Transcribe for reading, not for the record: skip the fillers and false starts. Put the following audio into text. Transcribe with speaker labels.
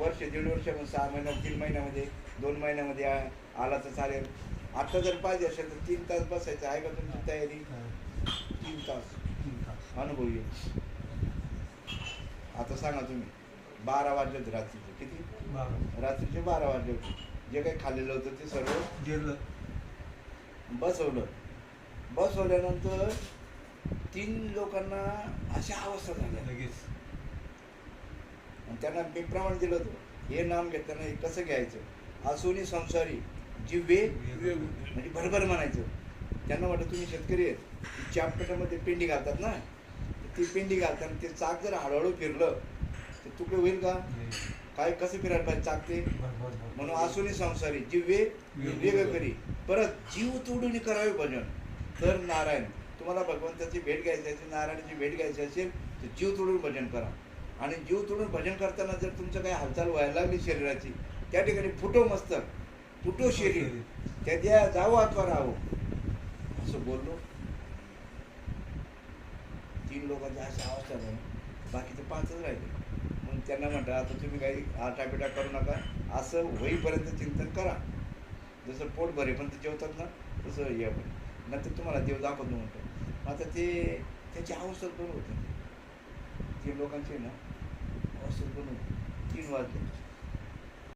Speaker 1: वर्ष 1.5 वर्ष 6 महिन्यात 3 महिन्यामध्ये 2 महिन्यामध्ये आला तर चालेल. आता जर पाहिजे असेल तर 3 तास बसायचं आहे का तुमची तयारी? 3 तास अनुभव येईल. आता सांगा तुम्ही 12 वाजले होते रात्रीचे, किती? रात्रीचे 12 वाजले होते. जे काही खाल्लेलं होतं ते सर्व गेलं. बसवल्यानंतर 3 लोकांना अशा अवस्था झाल्या लगेच. त्यांना मी प्रमाण दिलं होतं, हे नाम घेताना हे कसं घ्यायचं? आसुनी संसारी जिव्हे म्हणजे भरभर म्हणायचं. त्यांना वाटतं तुम्ही शेतकरी आहेत, चापटामध्ये पिंडी घालतात ना, ती पिंडी घालताना ते चाक जर हळूहळू फिरलं तर तुकडे होईल का? काय कसं फिरायला पाहिजे चाक ते? म्हणून आसुनी संसारी जिव्हे वेग करी, परत जीव तोडून करावे भजन. तर नारायण, तुम्हाला भगवंताची भेट घ्यायची असेल, नारायणाची भेट घ्यायची असेल तर जीव तोडून भजन करा. आणि जीव तोडून भजन करताना जर तुमचं काही हालचाल व्हायला लागली शरीराची, त्या ठिकाणी फुटो मस्तक, फुटो शरीर, त्या जावं अथवा राहावं असं बोललो. 3 लोकांची अशी अवस्था नाही, बाकीचे 5च राहिले. मग त्यांना म्हटलं आता तुम्ही काही आटापिटा करू नका, असं होईपर्यंत चिंतन करा. जसं पोट भरेपर्यंत जेवतात ना तसं या, नंतर तुम्हाला देव दाखवतो म्हणतो. आता ते त्याची अवस्था पण होते, 3 लोकांची ना अवस्था पण होती. 3 वाजले.